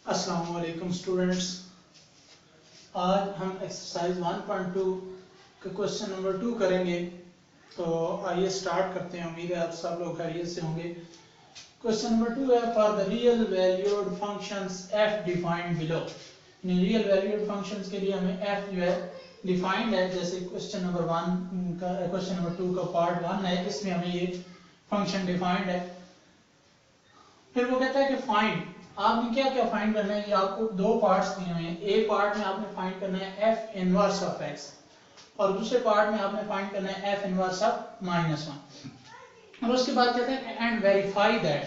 अस्सलाम वालेकुम स्टूडेंट्स। आज हम एक्सरसाइज 1.2 के क्वेश्चन नंबर 2 करेंगे। तो आइए स्टार्ट करते हैं। उम्मीद है आप सब लोग खैरियत से होंगे। क्वेश्चन नंबर 2 है for the real valued functions f defined below. Real valued functions के लिए हमें f जो है डिफाइंड है, जैसे क्वेश्चन नंबर 1 का क्वेश्चन नंबर 2 का पार्ट 1 है, इसमें हमें ये फंक्शन डिफाइंड है। फिर वो कहता है कि फाइंड, आपने क्या क्या फाइंड करना है। ये आपको दो पार्ट्स दिए हुए हैं। एक पार्ट में आपने फाइंड करना है f इनवर्स ऑफ x और दूसरे पार्ट में आपने फाइंड करना है f इनवर्स ऑफ -1। और उसके बाद कहता है एंड वेरीफाई दैट,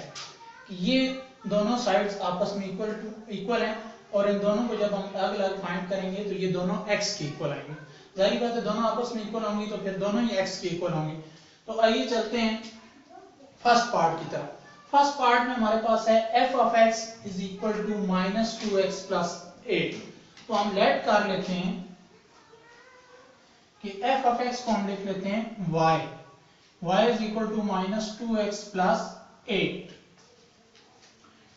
ये दोनों साइड्स आपस में इक्वल हैं और इन दोनों को जब हम अलग अलग फाइंड करेंगे तो ये दोनों x के इक्वल आएंगे। जाहिर बात है दोनों आपस में इक्वल होंगी तो फिर दोनों ही x के इक्वल होंगे। तो आइए चलते हैं फर्स्ट पार्ट की तरफ। फर्स्ट पार्ट में हमारे पास है f of x is equal to -2x plus 8। तो हम लेट कर लेते हैं कि f ऑफ x को हम लिख लेते हैं y is equal to -2x plus 8।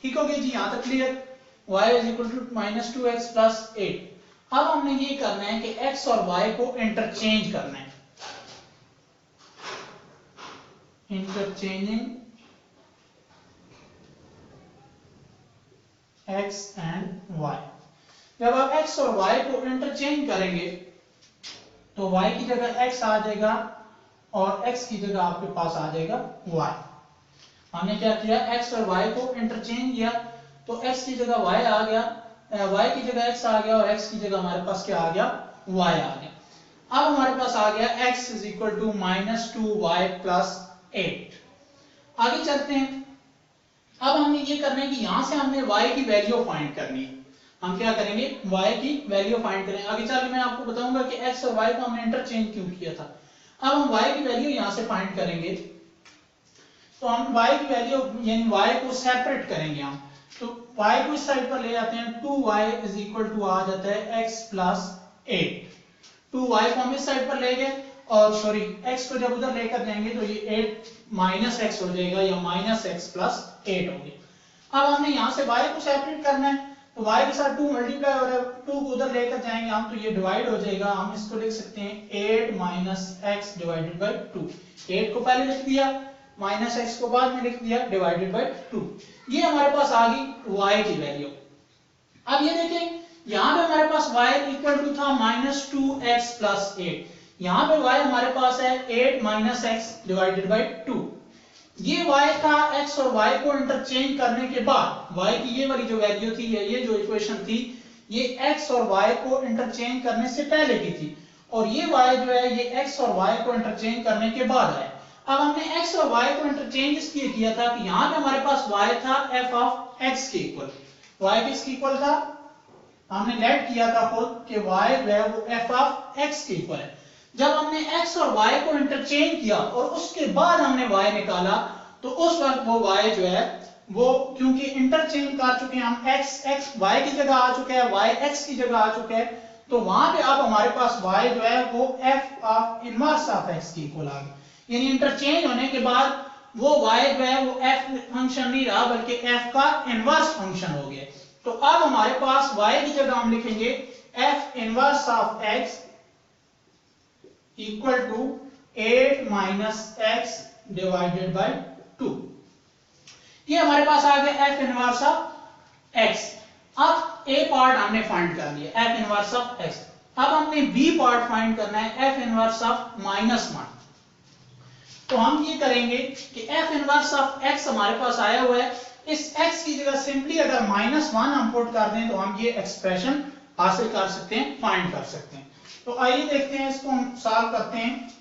ठीक हो गया जी, यहां तक clear. y is equal to -2x plus 8। अब हमने ये करना है कि x और y को इंटरचेंज करना है। Interchanging x and y। जब आप x और y को इंटरचेंज करेंगे तो y की जगह x आ जाएगा और x की जगह आपके पास आ जाएगा y। हमने क्या किया, x और y को इंटरचेंज किया तो x की जगह y आ गया, y की जगह x आ गया और x की जगह हमारे पास क्या आ गया, y आ गया। अब हमारे पास आ गया x is equal to -2y plus 8। आगे चलते हैं। अब हमने ये करना है कि यहां से हमने y की वैल्यू फाइंड करनी है। हम क्या करेंगे, y की वैल्यू फाइंड करेंगे। आगे चल के मैं आपको बताऊंगा कि x और y को हमने इंटरचेंज क्यों किया था। अब हम y की वैल्यू यहां से फाइंड करेंगे तो हम y की वैल्यू यानी y को सेपरेट करेंगे हम। तो y को इस साइड पर ले जाते हैं, 2y इज इक्वल टू आ जाता है x प्लस 8। 2y को हम इस साइड पर ले गए और सॉरी x को जब उधर लेकर जाएंगे तो ये 8 माइनस x हो जाएगा या माइनस x प्लस 8 हो गया। अब हमने यहाँ से y को सेपरेट करना है तो y के साथ 2 मल्टीप्लाई हो रहा है, 2 को उधर लेकर जाएंगे हम तो ये डिवाइड हो जाएगा। हम इसको लिख सकते हैं 8 माइनस x डिवाइडेड बाई 2। 8 को पहले लिख दिया, माइनस x को बाद में लिख दिया, डिवाइडेड बाई 2। ये हमारे पास आ गई y की वैल्यू। अब ये देखें, यहाँ पे हमारे पास y इक्वल टू था -2x प्लस 8। यहाँ पे y हमारे पास है 8 माइनस x डिवाइडेड बाई 2। ये y था, x और y को इंटरचेंज करने के बाद y की ये वाली जो वैल्यू थी या ये जो इक्वेशन थी ये x और y को इंटरचेंज करने से पहले की थी और ये y जो है ये x और y को इंटरचेंज करने के बाद है। अब हमने x और y को इंटरचेंज इसलिए किया था कि यहाँ पे हमारे पास y था f ऑफ x के इक्वल। y किसके इक्वल था, हमने लेट किया था खुद कि y जो है वो f ऑफ x के इक्वल है। जब हमने x और y को इंटरचेंज किया और उसके बाद हमने y निकाला तो उस वक्त वो y जो है वो क्योंकि इंटरचेंज कर चुके हैं हम, x y की जगह आ चुका है, y x की जगह आ चुका है, तो वहां पे अब हमारे पास y जो है वो f of inverse of x की इक्वल आ गया। यानी इंटरचेंज होने के बाद वो y जो है वो f फंक्शन नहीं रहा बल्कि f का इनवर्स फंक्शन हो गया। तो अब हमारे पास y की जगह हम लिखेंगे f inverse of x equal to 8 minus x divided by 2। ये हमारे पास आ गया f इनवर्स ऑफ x। अब a पार्ट हमने फाइंड कर लिया, f इनवर्स ऑफ x। अब हमने b पार्ट फाइंड करना है, f इनवर्स ऑफ -1। तो हम ये करेंगे कि f इनवर्स ऑफ x हमारे पास आया हुआ है, इस x की जगह सिंपली अगर -1 हम पुट कर दें तो हम ये एक्सप्रेशन हासिल कर सकते हैं, फाइंड कर सकते हैं। तो आइए देखते हैं, इसको हम सॉल्व करते हैं।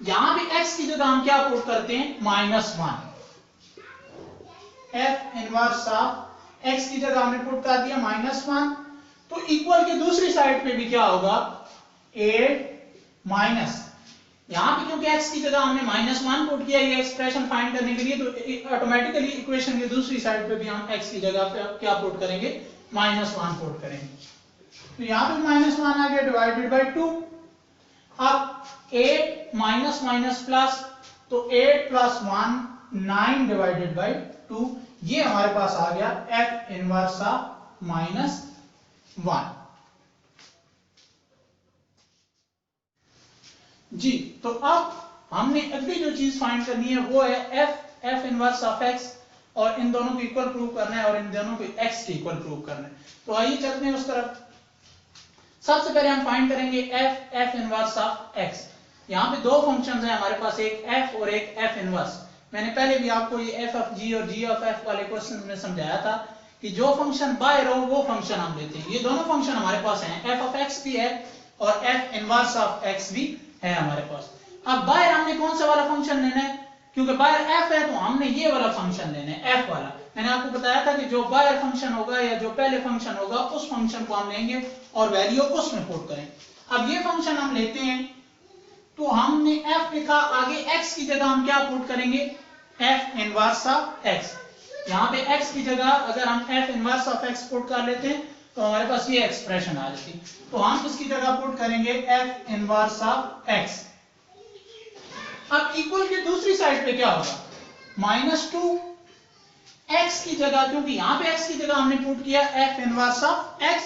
यहां भी x की जगह हम क्या पुट करते हैं, -1। f इनवर्स ऑफ x की जगह हमने पुट कर दिया -1। तो इक्वल की दूसरी साइड पे भी क्या होगा, 8 माइनस, यहां पे क्योंकि x की जगह हमने -1 पुट किया ये एक्सप्रेशन फाइंड करने के लिए तो ऑटोमेटिकली इक्वेशन की दूसरी साइड पे भी हम x की जगह पे क्या पुट करेंगे, -1 पुट करेंगे। तो यहां पे -1 आ गया डिवाइडेड बाई 2। अब 8 माइनस माइनस प्लस, तो 8 प्लस 1 9 डिवाइडेड बाई 2। ये हमारे पास आ गया f इनवर्स ऑफ -1। जी, तो अब हमने अगली जो चीज फाइंड करनी है वो है f इनवर्स ऑफ x, और इन दोनों को इक्वल प्रूव करना है और इन दोनों को x के इक्वल प्रूव करना है। तो आइए चलते हैं उस तरफ। सबसे पहले हम फाइंड करेंगे f इनवर्स ऑफ x। यहाँ पे दो फंक्शंस हैं हमारे पास, एक f और एक f इनवर्स। मैंने पहले भी आपको ये f ऑफ g और g ऑफ f वाले क्वेश्चन में समझाया था कि जो फंक्शन बाहर हो वो फंक्शन हम लेते हैं। ये दोनों फंक्शन हमारे पास हैं, f ऑफ x भी है और f इनवर्स ऑफ x भी है हमारे पास। अब बाहर हमने कौन सा वाला फंक्शन लेना है, क्योंकि बाहर f है तो हमने ये वाला फंक्शन लेना है, f वाला। मैंने आपको बताया था कि जो बाहर फंक्शन होगा या जो पहले फंक्शन होगा उस फंक्शन को हम लेंगे और वैल्यू उसमें पुट करें। अब ये फंक्शन हम लेते हैं तो हमने f लिखा, आगे x की जगह हम क्या पुट करेंगे, f इनवर्स ऑफ x। यहाँ पे x की जगह अगर हम f inverse of x put कर लेते हैं तो हमारे पास ये एक्सप्रेशन आ जाती। तो हम इसकी जगह पुट करेंगे f इनवर्स ऑफ x। अब इक्वल की दूसरी साइड पे क्या होगा, -2 x की जगह, क्योंकि यहाँ पे x की जगह हमने पुट किया f इनवर्स ऑफ x,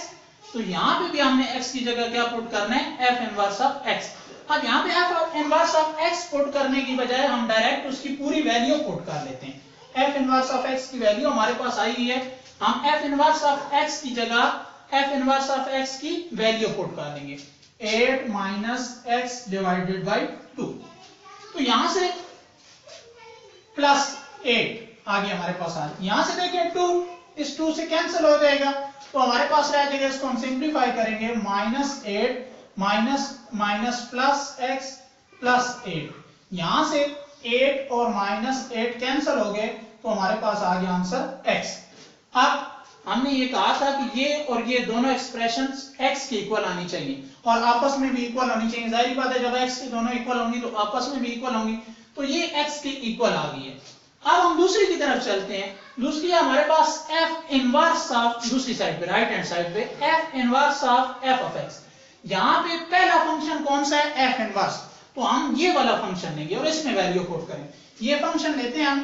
तो यहाँ पे भी हमने x की जगह क्या पुट करना है, f इनवर्स ऑफ x। अब यहाँ पे f inverse of x put करने की बजाय हम डायरेक्ट उसकी पूरी वैल्यू पुट कर लेते हैं। f इनवर्स ऑफ x की वैल्यू हमारे पास आई है, हम f इनवर्स ऑफ x की जगह f इनवर्स ऑफ x की वैल्यू पुट कर देंगे, 8 माइनस x डिवाइडेड बाई 2। तो यहां से +8 आगे हमारे पास आ, यहां से देखें 2 इस 2 से कैंसिल हो जाएगा, तो हमारे पास रह जाएगा, इसको हम सिंप्लीफाई करेंगे, -8 माइनस प्लस x प्लस 8। यहां से 8 और -8 कैंसिल हो गए तो हमारे पास आ गया आंसर x। अब हमने ये कहा था कि ये और ये दोनों एक्सप्रेशंस x के इक्वल आनी चाहिए और आपस में भी इक्वल होनी चाहिए। जाहिर बात है जब x के दोनों इक्वल होंगी तो आपस में भी इक्वल होंगी, तो ये x के इक्वल आ गई है। अब हम दूसरी की तरफ चलते हैं। दूसरी हमारे पास f इनवर्स ऑफ, दूसरी साइड पे राइट हैंड साइड पे f inverse of f of x। यहाँ पे पहला फंक्शन कौन सा है, f इनवर्स, तो हम ये वाला फंक्शन लेंगे और इसमें वैल्यू पुट करेंगे। ये फंक्शन लेते हैं हम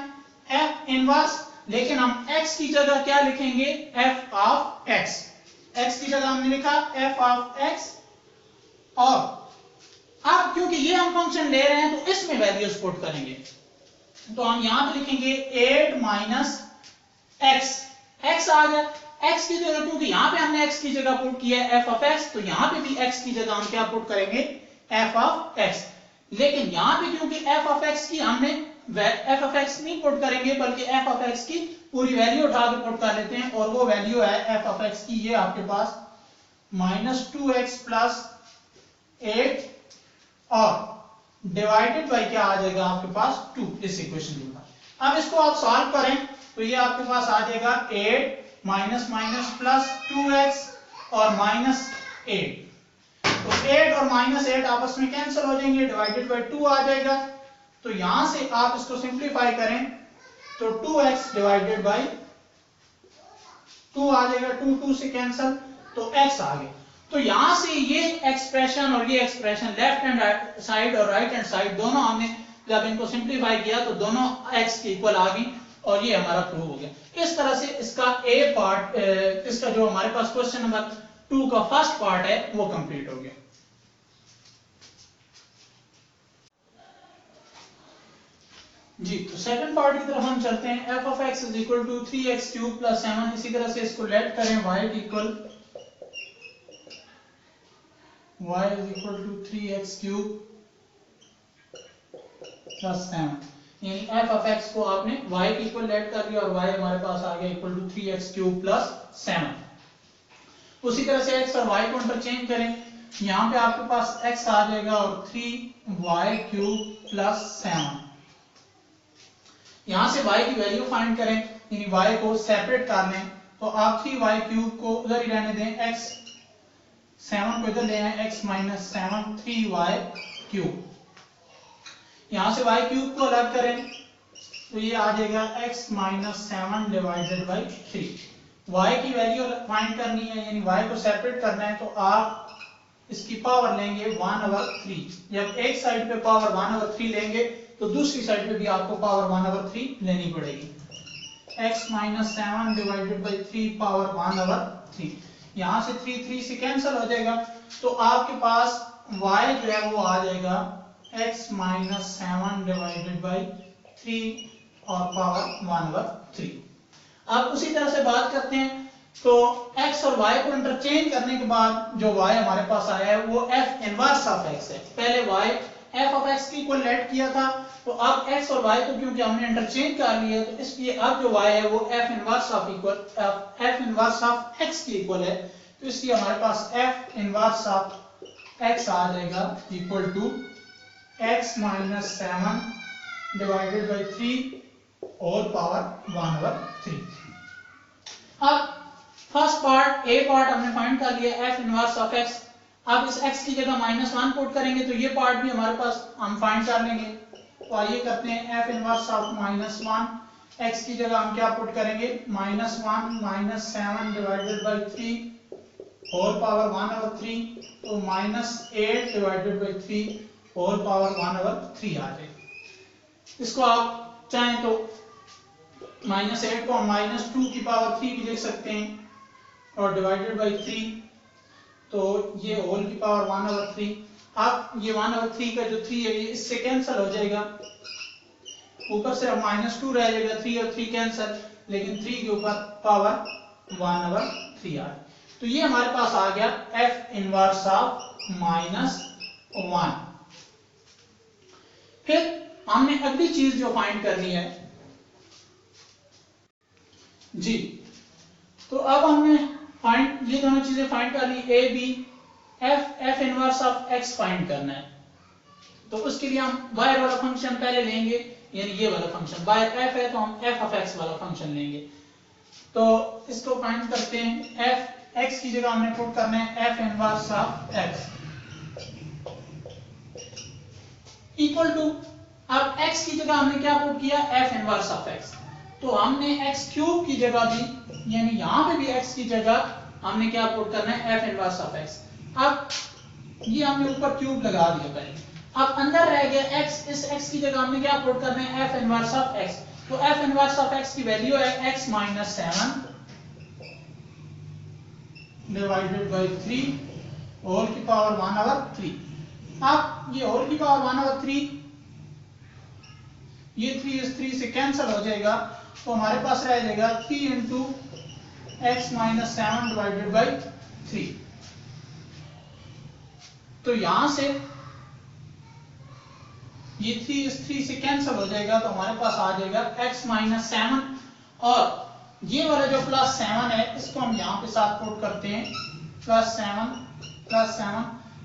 f इनवर्स, लेकिन हम x की जगह क्या लिखेंगे, f ऑफ x। x की जगह हमने लिखा f ऑफ x, और अब क्योंकि ये हम फंक्शन ले रहे हैं तो इसमें वैल्यूज पुट करेंगे। तो हम यहां पे लिखेंगे 8 माइनस x, x आ गया। x की जगह, क्योंकि यहां पे हमने x की जगह पुट किया है f ऑफ x, तो यहां पे भी x की जगह हम क्या पुट करेंगे, f ऑफ x। लेकिन यहां पे क्योंकि f ऑफ x की हमने f ऑफ x नहीं पुट करेंगे बल्कि f ऑफ x की पूरी वैल्यू उठा के पुट कर लेते हैं, और वो वैल्यू है f ऑफ x की, ये आपके पास -2x प्लस 8 और डिवाइडेड बाय क्या आ जाएगा आपके पास 2 इस इक्वेशन के ऊपर। अब इसको आप सॉल्व करें तो ये आपके पास आ जाएगा 8 माइनस माइनस प्लस 2x और -8। तो 8 और -8 आपस में कैंसिल हो जाएंगे, डिवाइडेड बाय 2 आ जाएगा। तो यहां से आप इसको सिंप्लीफाई करें तो 2x डिवाइडेड बाय 2 आ जाएगा, 2 से कैंसिल, तो x आ गया। तो यहां से ये एक्सप्रेशन और ये एक्सप्रेशन लेफ्ट हैंड साइड और राइट हैंड साइड दोनों हमने जब इनको सिंप्लीफाई किया तो दोनों x के इक्वल आ गई और ये हमारा प्रूव हो गया। इस तरह से इसका ए पार्ट, इसका जो हमारे पास क्वेश्चन नंबर 2 का फर्स्ट पार्ट है वो कंप्लीट हो गया। जी, तो सेकंड पार्ट की तरफ हम चलते हैं। f of x is equal to 3x cube plus 7। इसी तरह से इसको लेट करें, y equal y is equal to 3x cube plus 7, यानी f ऑफ x को आपने y के इक्वल लेट कर दिया और y हमारे पास आ गया equal to 3x cube plus 7। उसी तरह से x और y को इंटरचेंज करें, यहाँ पे आपके पास x आ जाएगा और 3y क्यूब प्लस 7। यहां से y की वैल्यू फाइंड करें, यानी y को सेपरेट कर लें, तो आप 3y क्यूब को उधर ही रहने दें, x 7 को इधर ले आए, x माइनस 7 3y क्यूब। यहां से y क्यूब को अलग करें तो ये आ जाएगा x minus 7 divided by 3। y की वैल्यू फाइंड करनी है, यानी y को सेपरेट करना है, तो आप इसकी पावर लेंगे 1/3। जब एक साइड पे पावर 1/3 लेंगे तो दूसरी साइड पे भी आपको पावर 1/3 लेनी पड़ेगी। x minus 7 divided by 3 power 1/3। यहां से 3 से कैंसिल हो जाएगा, तो आपके पास y जो है वो आ जाएगा x माइनस 7 डिवाइडेड बाई 3 और पावर 1/3। अब उसी तरह से बात करते हैं, तो x और y को इंटरचेंज करने के बाद जो y हमारे पास आया है वो f इनवर्स ऑफ x है। पहले y f ऑफ x की इक्वल लेट किया था, तो अब x और y को क्योंकि हमने इंटरचेंज कर लिया है, तो इसलिए अब जो y है वो f इनवर्स ऑफ x की इक्वल है। तो इसलिए हमारे पास f इनवर्स ऑफ x आ जाएगा equal to x minus 7 divided by 3 और पावर 1/3। अब फर्स्ट पार्ट ए पार्ट हमने फाइंड कर लिया f इनवर्स ऑफ x। अब इस x की जगह -1 पुट करेंगे तो ये पार्ट भी हमारे पास हम फाइंड कर लेंगे। तो आइए करते हैं f इनवर्स ऑफ -1। x की जगह हम क्या पुट करेंगे, -1 minus 7 divided by 3 whole power 1/3, तो -8 डिवाइडेड बाई 3 होल पावर 1/3 आ जाएगा। इसको आप चाहें तो -8 को हम -2 की पावर 3 भी लिख सकते हैं और डिवाइडेड बाई 3, तो ये होल की पावर 1/3। अब ये 1/3 का जो 3 है ये इससे कैंसिल हो जाएगा, ऊपर से -2 रह जाएगा, 3 और 3 कैंसिल, लेकिन 3 के ऊपर पावर 1/3 आ। तो ये हमारे पास आ गया f इनवर्स ऑफ -1। फिर हमने अगली चीज जो फाइंड करनी है जी, तो अब हमने फाइंड ये दोनों चीजें फाइंड कर ली, A B, f inverse of x find करना है। तो उसके लिए हम y वाला फंक्शन पहले लेंगे, यानी ये वाला फंक्शन y f है तो हम f ऑफ x वाला फंक्शन लेंगे। तो इसको फाइंड करते हैं, f x की जगह हमने पुट करना है f inverse of x equal to, अब x की जगह हमने क्या पुट किया, f इनवर्स ऑफ x। तो हमने x क्यूब की जगह भी, यानी यहां पे भी x की जगह हमने क्या पुट करना है, f इनवर्स ऑफ x। अब ये हमने ऊपर क्यूब लगा दिया पहले, अब अंदर रह गया x, इस x की जगह हमने क्या पुट करना है, f इनवर्स ऑफ x। तो f इनवर्स ऑफ x की वैल्यू है x minus 7 divided by 3 whole की पावर 1/3। अब ये होल की पावर 1/3, ये 3 इस 3 से कैंसिल हो जाएगा, तो हमारे पास रह जाएगा 3 into x minus 7 divided by 3। तो यहां से ये 3 इस 3 से कैंसिल हो जाएगा, तो हमारे पास आ जाएगा x माइनस 7, और ये वाला जो +7 है इसको हम यहाँ पे साथ पुट करते हैं, +7,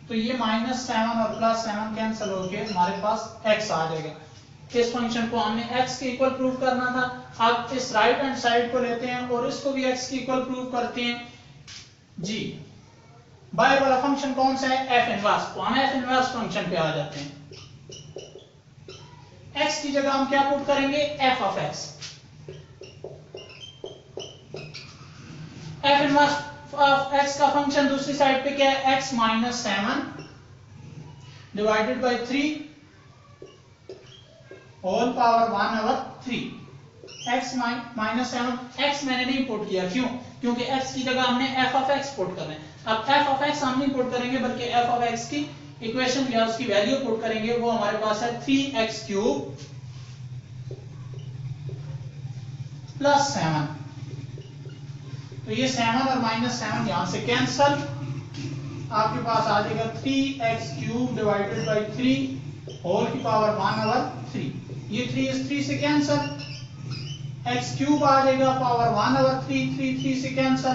तो ये -7 और +7 कैंसिल होके हमारे पास x आ जाएगा। इस फंक्शन को हमने x के इक्वल प्रूव करना था। अब इस राइट हैंड साइड को लेते हैं और इसको भी x के इक्वल प्रूव करते हैं जी। बाय वाला फंक्शन कौन सा है, f इनवर्स, तो हम f इनवर्स फंक्शन पे आ जाते हैं। x की जगह हम क्या पुट करेंगे, f of x। f inverse of x का फंक्शन दूसरी साइड पे क्या है, x minus 7 divided by 3 whole power 1/3। x minus 7, x मैंने नहीं पुट किया, क्यों, क्योंकि x की जगह हमने f ऑफ x पुट करना है। अब f ऑफ x हम नहीं पुट करेंगे, बल्कि f ऑफ x की इक्वेशन या उसकी वैल्यू पुट करेंगे, वो हमारे पास है 3x क्यूब प्लस 7। तो ये 7 और -7 यहां से कैंसल, आपके पास आ जाएगा 3x cube divided by 3 whole की पावर 1/3। ये 3 इस 3 से कैंसल, x क्यूब आ जाएगा पावर 1/3, 3 से कैंसल,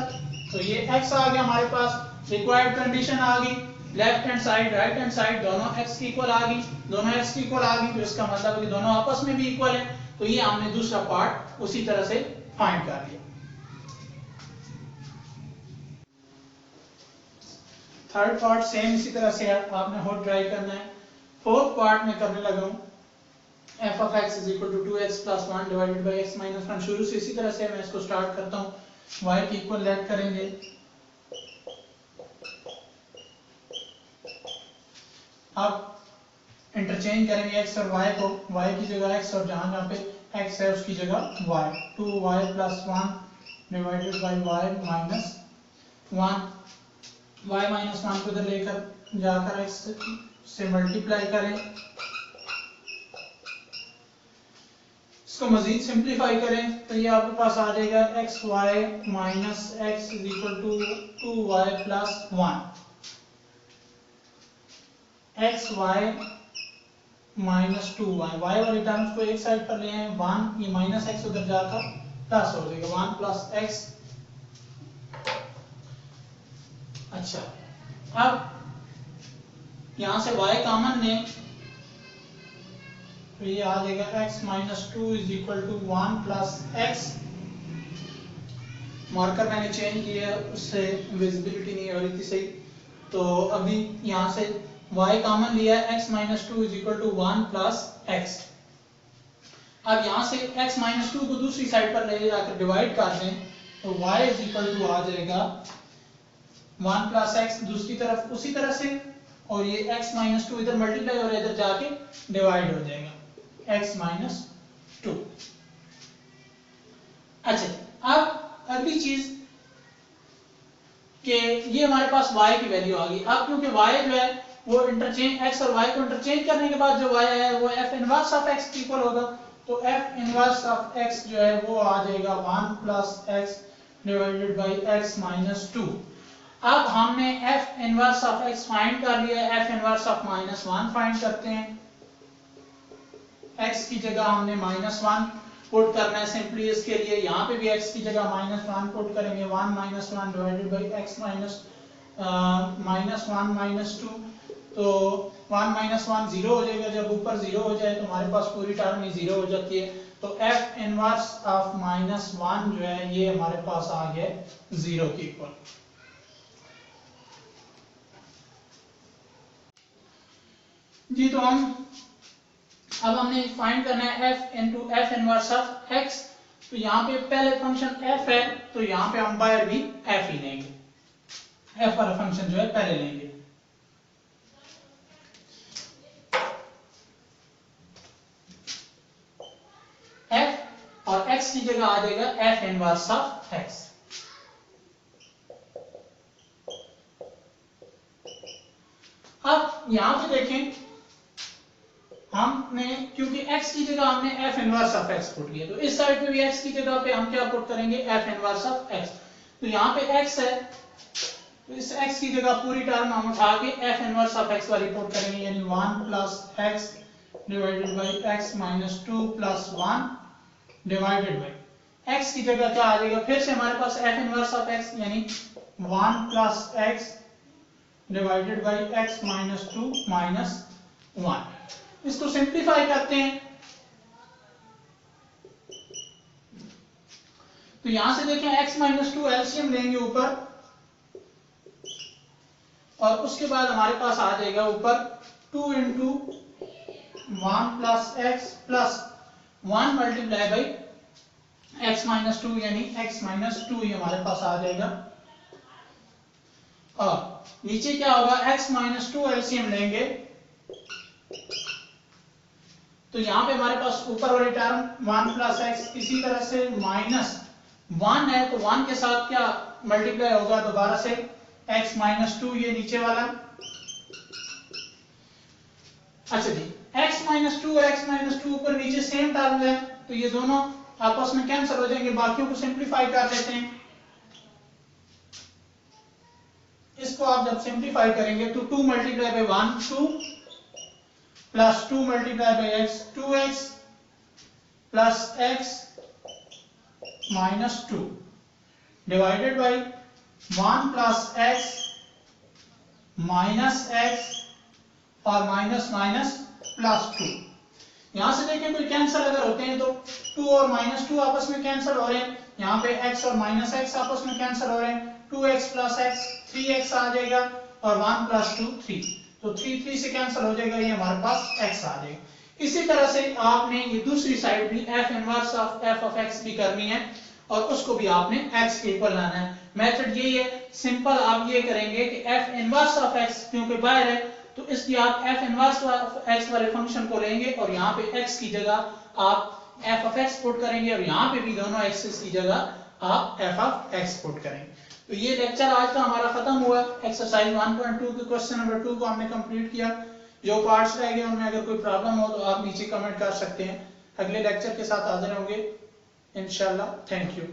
तो ये x आ गया हमारे पास। रिक्वायर्ड कंडीशन आ गई, left hand side right hand side दोनों x की इक्वल आ गई, दोनों x की इक्वल आ गई, तो इसका मतलब है कि दोनों आपस में भी इक्वल है। तो ये हमने दूसरा पार्ट उसी तरह से फाइंड कर लिया। थर्ड पार्ट सेम इसी तरह से आपने खुद ट्राई करना है। फोर्थ पार्ट में करने लगा हूं, f of x is equal to 2x plus 1 divided by x minus 1। शुरू से इसी तरह से मैं इसको स्टार्ट करता हूं, y की इक्वल लेट करेंगे, अब इंटरचेंज करेंगे x और y को, y की जगह x और जहां जहां पे x है उसकी जगह y, 2y plus 1 divided by y minus 1, y minus 1 को इधर लेकर जाकर x से मल्टीप्लाई करें, इसको मजीद सिंप्लीफाई करें तो ये आपके पास आ जाएगा x y minus x is equal to 2y plus 1, x y minus 2y, y वाली टर्म्स को एक साइड पर ले आए 1, ये माइनस एक्स उधर जाकर प्लस हो जाएगा 1 प्लस एक्स। अच्छा, अब यहां से y कॉमन लें तो ये आ जाएगा x minus 2 is equal to 1 plus x. Marker मैंने चेंज किया उससे विजिबिलिटी नहीं हो रही थी सही, तो अभी यहां से y कॉमन लिया x minus 2 is equal to 1 plus x. अब यहां से x माइनस 2 को दूसरी साइड पर ले जाकर डिवाइड कर दें तो y इज इक्वल टू आ जाएगा 1 प्लस एक्स दूसरी तरफ उसी तरह से, और ये x माइनस 2 इधर मल्टीप्लाई और इधर जाके डिवाइड हो जाएगा x माइनस 2। अच्छा, अब अगली चीज कि ये हमारे पास y की वैल्यू आ गई। अब क्योंकि y जो है वो इंटरचेंज x और y को इंटरचेंज करने के बाद जो y आया है वो f इनवर्स ऑफ x के इक्वल होगा, तो f इनवर्स ऑफ x जो है वो आ जाएगा 1 plus x divided by x minus 2। अब हमने f inverse of x find कर लिया, f inverse of minus 1 find करते हैं। x की जगह हमने माइनस 1 पुट करना है सिंपली, इसके लिए यहाँ पे भी x की जगह माइनस 1 पुट करेंगे, 1 minus 1 divided by x minus 1 minus 2, तो 1 माइनस 1 जीरो हो जाएगा, जब ऊपर जीरो हो जाए तो हमारे पास पूरी टर्म ही जीरो हो जाती है, तो f इनवर्स ऑफ माइनस 1 जो है ये हमारे पास आ गया जीरो के इक्वल। जी, तो अब हमने फाइंड करना है f into F inverse of x, तो यहाँ पे पहले फंक्शन f है तो यहाँ पे हम बाहर भी f ही लेंगे, f वाला फंक्शन जो है पहले लेंगे। f और x की जगह आ जाएगा f इनवर्स ऑफ x। अब यहाँ पे देखें हमने, क्योंकि x की जगह हमने f inverse of x put किया, तो इस साइड पे भी x की जगह पे हम क्या पुट करेंगे f इनवर्स ऑफ x। तो यहाँ पे x है तो इस x की जगह पूरी टर्म हम उठा के f इनवर्स ऑफ x वाली पुट करेंगे, यानी 1 plus x divided by x minus 2 plus 1 divided by x की जगह क्या आ जाएगा, फिर से हमारे पास f इनवर्स ऑफ x यानी 1 plus x divided by x minus 2 minus 1। इसको सिंप्लीफाई करते हैं तो यहां से देखें x माइनस 2 एलसीएम लेंगे ऊपर, और उसके बाद हमारे पास आ जाएगा ऊपर 2 into 1 plus x plus 1 multiply by x minus 2 यानी x माइनस 2 ही हमारे पास आ जाएगा, और नीचे क्या होगा x माइनस 2 एलसीएम लेंगे तो यहां पे हमारे पास ऊपर वाली टर्म 1 प्लस एक्स, इसी तरह से माइनस 1 है तो 1 के साथ क्या मल्टीप्लाई होगा दोबारा से x माइनस 2 ये नीचे वाला। अच्छा जी, x माइनस 2 और x माइनस 2 ऊपर नीचे सेम टर्म है तो ये दोनों आपस में कैंसिल हो जाएंगे, बाकियों को सिंप्लीफाई कर लेते हैं। इसको आप जब सिंप्लीफाई करेंगे तो 2 multiply by 1 2 plus 2 multiply by x 2x plus x minus 2 divided by 1 plus x minus x और माइनस माइनस प्लस 2। यहां से देखें कोई कैंसिल अगर होते हैं तो 2 और माइनस 2 आपस में कैंसिल हो रहे हैं, यहाँ पे x और माइनस x आपस में कैंसिल हो रहे हैं, 2x प्लस x 3x आ जाएगा और 1 प्लस 2 3, तो 3 से कैंसिल हो जाएगा, ये हमारे पास x आ जाएगा। इसी तरह से आपने ये दूसरी साइड भी f inverse of f of x भी करनी है और उसको भी आपने x के इक्वल लाना है। मेथड यही है, सिंपल आप ये करेंगे कि f इनवर्स ऑफ x क्योंकि बाहर है तो इसलिए आप f इनवर्स ऑफ x वाले फंक्शन को लेंगे और यहाँ पे x की जगह आप एफ ऑफ एक्स पुट करेंगे और यहाँ पे भी दोनों एक्सिस की जगह आप एफ ऑफ एक्स पुट करेंगे। तो ये लेक्चर आज का हमारा खत्म हुआ। एक्सरसाइज 1.2 के क्वेश्चन नंबर 2 को हमने कंप्लीट किया। जो पार्ट्स रह गए उनमें अगर कोई प्रॉब्लम हो तो आप नीचे कमेंट कर सकते हैं। अगले लेक्चर के साथ हाजिर होंगे इंशाल्लाह। Thank you.